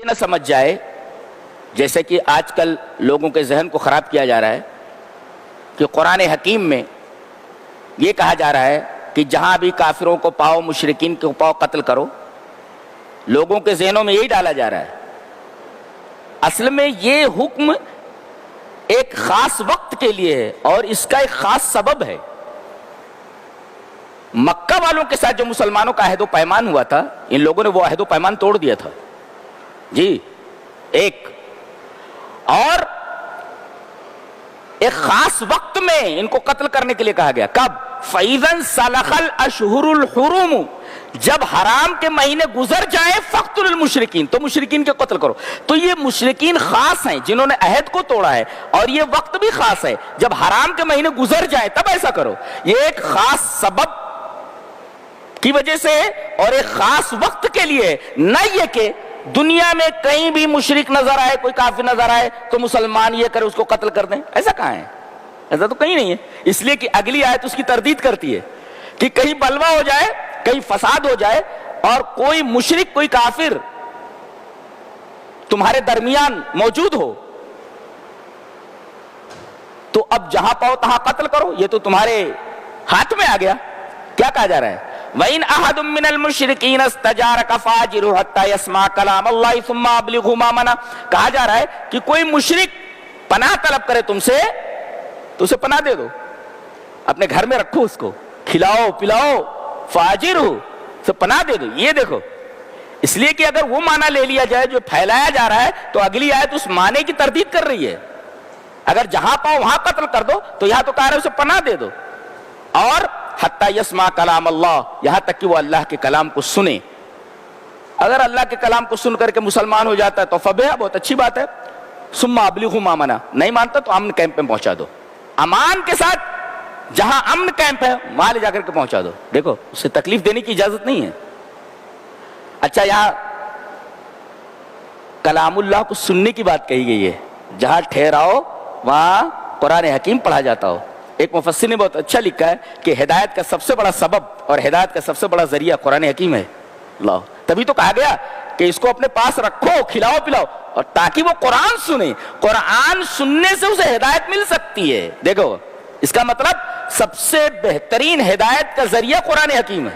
نہ سمجھ جائے، جیسے کہ آج کل لوگوں کے ذہن کو خراب کیا جا رہا ہے کہ قرآن حکیم میں یہ کہا جا رہا ہے کہ جہاں بھی کافروں کو پاؤ، مشرکین کو پاؤ، قتل کرو. لوگوں کے ذہنوں میں یہی ڈالا جا رہا ہے. اصل میں یہ حکم ایک خاص وقت کے لیے ہے اور اس کا ایک خاص سبب ہے. مکہ والوں کے ساتھ جو مسلمانوں کا عہد و پیمان ہوا تھا، ان لوگوں نے وہ عہد و پیمان توڑ دیا تھا جی. ایک اور ایک خاص وقت میں ان کو قتل کرنے کے لیے کہا گیا. کب؟ فَإِذَا انْسَلَخَ الْأَشْهُرُ الْحُرُمُ، جب حرام کے مہینے گزر جائیں فَاقْتُلُوا الْمُشْرِكِينَ، تو مشرکین کے قتل کرو. تو یہ مشرکین خاص ہیں جنہوں نے عہد کو توڑا ہے، اور یہ وقت بھی خاص ہے. جب حرام کے مہینے گزر جائیں تب ایسا کرو. یہ ایک خاص سبب کی وجہ سے اور ایک خاص وقت کے لیے، نہ یہ کہ دنیا میں کہیں بھی مشرک نظر آئے، کوئی کافر نظر آئے تو مسلمان یہ کرے اس کو قتل کر دیں. ایسا کہاں ہے؟ ایسا تو کہیں نہیں ہے. اس لیے کہ اگلی آیت اس کی تردید کرتی ہے کہ کہیں بلوا ہو جائے، کہیں فساد ہو جائے اور کوئی مشرک، کوئی کافر تمہارے درمیان موجود ہو تو اب جہاں پاؤ تہاں قتل کرو. یہ تو تمہارے ہاتھ میں آ گیا. کیا کہا جا رہا ہے؟ وَإِنْ أَحَدٌ مِّنَ الْمُشْرِكِينَ اسْتَجَارَكَ فَأَجِرْهُ حَتَّى يَسْمَعَ كَلَامَ اللَّهِ ثُمَّ أَبْلِغْهُ مَأْمَنَهُ. کہا جا رہا ہے کہ کوئی مشرک پناہ طلب کرے تم سے تو اسے پناہ دے دو، اپنے گھر میں رکھو، اس کو کھلاؤ پلاؤ، فَأَجِرْهُ، اسے پناہ دے دو. یہ دیکھو، اس لیے کہ اگر وہ معنی لے لیا جائے جو پھیلایا جا رہا ہے تو اگلی آیت اس معنی کی تردید کر رہی ہے. اگر جہاں پاؤ وہاں قتل کر دو تو یہاں تو کہہ رہے اسے پناہ دے دو. اور حتیٰ یسمع کلام اللہ، یہاں تک کہ وہ اللہ کے کلام کو سنے. اگر اللہ کے کلام کو سن کر کے مسلمان ہو جاتا ہے تو فبہ، بہت اچھی بات ہے. ثم ابلغوا ما منع، نہیں مانتا تو امن کیمپ میں پہنچا دو. امان کے ساتھ جہاں امن کیمپ ہے وہاں لے جا کر کے پہنچا دو. دیکھو، اسے تکلیف دینے کی اجازت نہیں ہے. اچھا، یہاں کلام اللہ کو سننے کی بات کہی گئی ہے. جہاں ٹھہراؤ وہاں قرآن حکیم پڑھا جاتا ہو. ایک مفسر نے بہت اچھا لکھا ہے کہ ہدایت کا سب سے بڑا سبب اور ہدایت کا سب سے بڑا ذریعہ قرآن حکیم ہے. اللہ، تبھی تو کہا گیا کہ اس کو اپنے پاس رکھو، کھلاؤ پلاؤ، اور تاکہ وہ قرآن سنے. قرآن سننے سے اسے ہدایت مل سکتی ہے. دیکھو، اس کا مطلب سب سے بہترین ہدایت کا ذریعہ قرآن حکیم ہے.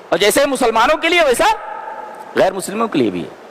اور جیسے مسلمانوں کے لیے ویسا غیر مسلموں کے لیے بھی ہے.